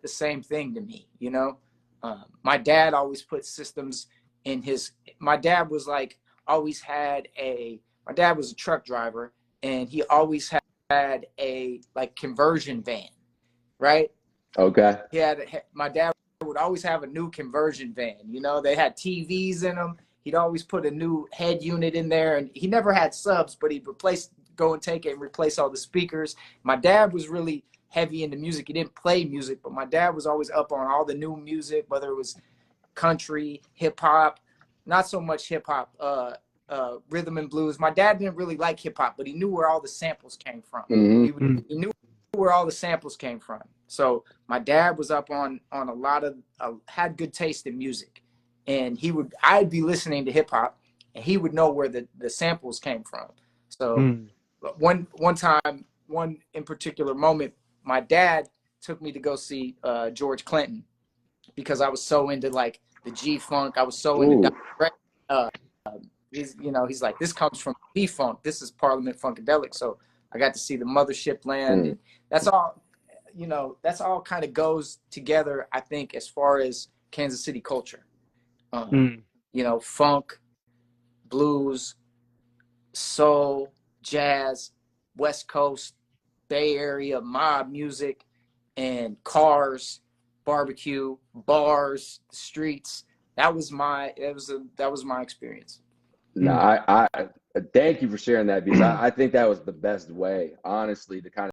meant the same thing to me, you know. My dad always put systems in his. My dad was like always had a. My dad was a truck driver, and he always had a like conversion van, right? Okay. My dad would always have a new conversion van. You know, they had TVs in them. He'd always put a new head unit in there, and he never had subs, but he'd go and take it and replace all the speakers. My dad was really heavy into music. He didn't play music, but my dad was always up on all the new music, whether it was country, hip hop, not so much hip hop, rhythm and blues. My dad didn't really like hip hop, but he knew where all the samples came from. He knew where all the samples came from. So my dad was up on a lot of, had good taste in music, and I'd be listening to hip hop, and he would know where the samples came from. So one time, one in particular moment, my dad took me to go see George Clinton because I was so into like the G Funk. I was so into Dr. Dre. He's like, this comes from G Funk. This is Parliament Funkadelic. So I got to see the Mothership Land, and that's all. You know, that's all kind of goes together, I think, as far as Kansas City culture. You know, funk, blues, soul, jazz, West Coast, Bay Area, mob music, and cars, barbecue, bars, streets. That was my experience. No, I thank you for sharing that, because I think that was the best way, honestly, to kind of